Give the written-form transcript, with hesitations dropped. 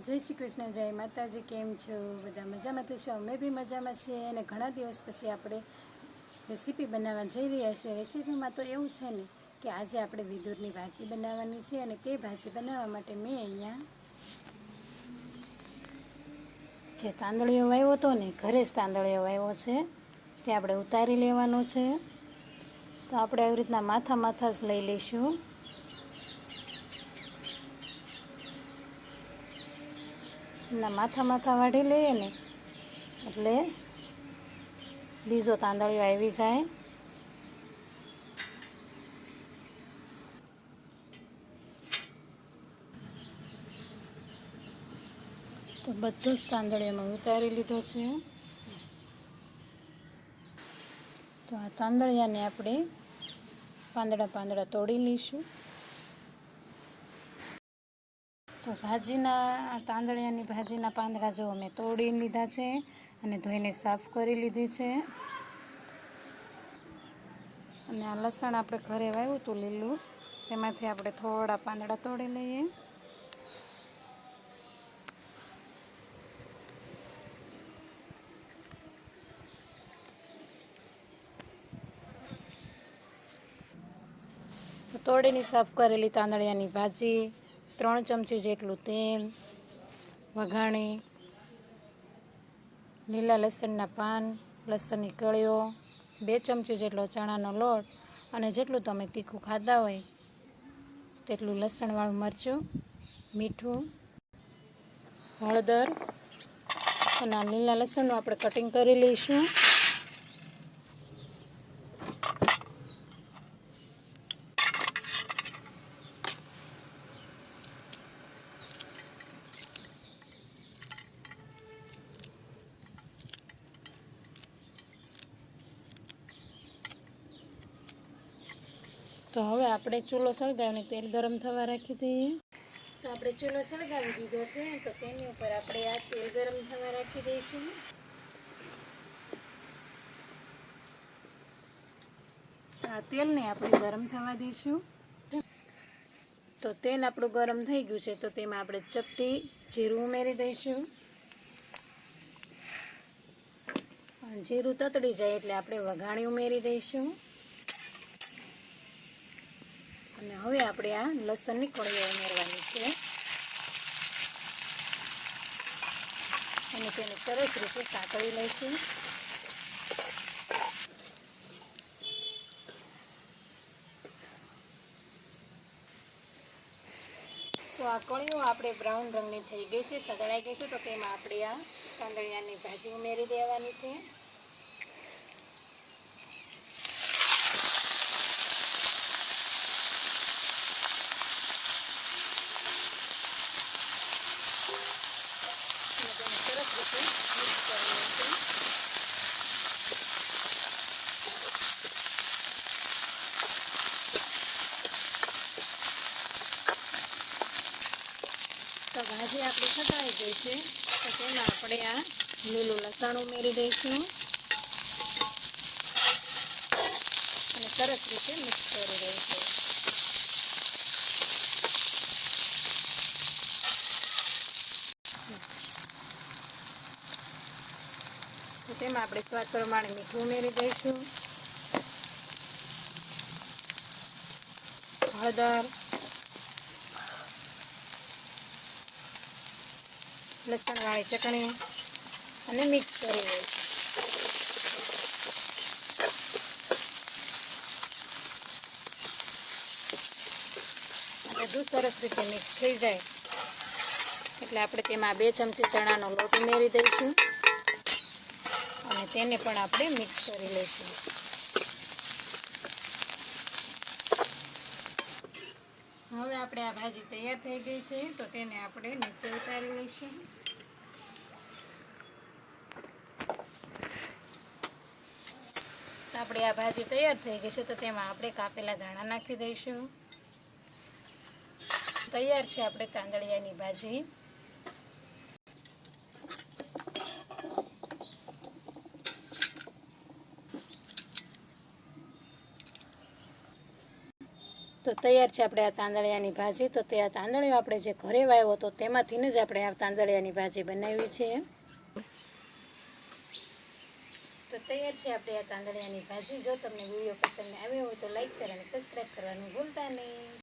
जय श्री कृष्ण, जय माताजी। केम छो बधा मजामां तो छो? अमे बी मजामां छीए अने घणा दिवस पछी आपणे रेसिपी बनाववा जई रह्या छीए। रेसिपीमां तो एवुं छे ने कि आजे आपणे विदुરની भाजी बनाववानी छे अने ते भाजी बनाववा माटे मैं अहींया जे तांदळियो वाव्यो हतो ने घरे ज तांदळियो वाव्यो छे ते आपणे उतारी लेવાનો छे। तो आपणे આવી રીતના માથા માથા જ લઈ લઈશું। ના માથા માથા વાઢી લઈએ ને એટલે બીજો તાંદળિયો આવી જાય। તો બધો જ તાંદળિયો મેં ઉતારી લીધો છે। તો આ તાંદળિયાને આપણે પાંદડા પાંદડા તોડી લઈશું। તો ભાજીના તાંદળિયાની ભાજીના પાંદડા જો મેં તોડી લીધા છે અને ધોઈને સાફ કરી લીધી છે। અને આ લસણ આપણે ઘરે વાવ્યું હતું લીલું, તેમાંથી આપણે થોડા પાંદડા તોડી લઈએ। તોડીને સાફ કરેલી તાંદળિયાની ભાજી, 3 ચમચી જેટલું તેલ, વઘાણી, લીલા લસણના પાન, લસણની કળીઓ, 2 ચમચી જેટલો ચણાનો લોટ અને જેટલું તમે તીખું ખાતા હોય તેટલું લસણવાળું મરચું, મીઠું, હળદર અને લીલા લસણનું આપણે કટિંગ કરી લઈશું। તો હવે આપણે ચૂલો સળગાવીને તેલ ગરમ થવા રાખી દઈએ। તો આપણે ચૂલો સળગાવી દીધો છે, તો તેની ઉપર આપણે આ તેલ ગરમ થવા રાખી દઈશું। આ તેલને આપણે ગરમ થવા દઈશું। તો તેલ આપણું ગરમ થઈ ગયું છે, તો તેમાં આપણે ચપટી જીરું ઉમેરી દઈશું। જીરું તતડી જાય એટલે આપણે વઘાણી ઉમેરી દઈશું। અને હવે આપણે આ લસણની કળીઓ ઉમેરવાની છે અને તેને સરસ રીતે સાંતળી લઈશું। તો આ કળીઓ આપણે બ્રાઉન રંગની થઈ ગઈ છે, સતળાઈ ગઈ છે, તો તેમાં આપણે આ તાંદળિયાની ભાજી ઉમેરી દેવાની છે। તો ભાજી આપણી સતળાઈ ગઈ છે, તો તેમાં આપણે આ લીલું લસણ ઉમેરી દઈશું અને સરસ રીતે મિક્સ કરી દઈશું। તો તેમાં આપણે સ્વાદ પ્રમાણે મીઠું ઉમેરી દઈશું, હળદર, લસણવાળી ચટણી અને મિક્સ કરી દઈશું। બધું સરસ રીતે મિક્સ થઈ જાય એટલે આપણે તેમાં 2 ચમચી ચણાનો લોટ ઉમેરી દઈશું અને તેને પણ આપણે મિક્સ કરી લઈશું। હવે આપણે આ ભાજી તૈયાર થઈ ગઈ છે, તો તેને આપણે નીચે ઉતારી લઈશું। તો આપણે આ ભાજી તૈયાર થઈ ગઈ છે, તો તેમાં આપણે કાપેલા ધાણા નાખી દઈશું। તૈયાર છે આપણે તાંદળિયાની ભાજી। તો તૈયાર છે આપણે આ તાંદળિયાની ભાજી. તો તે આ તાંદળિયો આપણે જે ઘરે વાવ્યો હતો તેમાંથી જ આપણે આ તાંદળિયાની ભાજી બનાવી છે. તો તૈયાર છે આપણે આ તાંદળિયાની ભાજી. જો તમને વિડીયો પસંદ આવ્યો હોય તો લાઈક શેર અને સબસ્ક્રાઈબ કરવાનું ભૂલતા નહીં.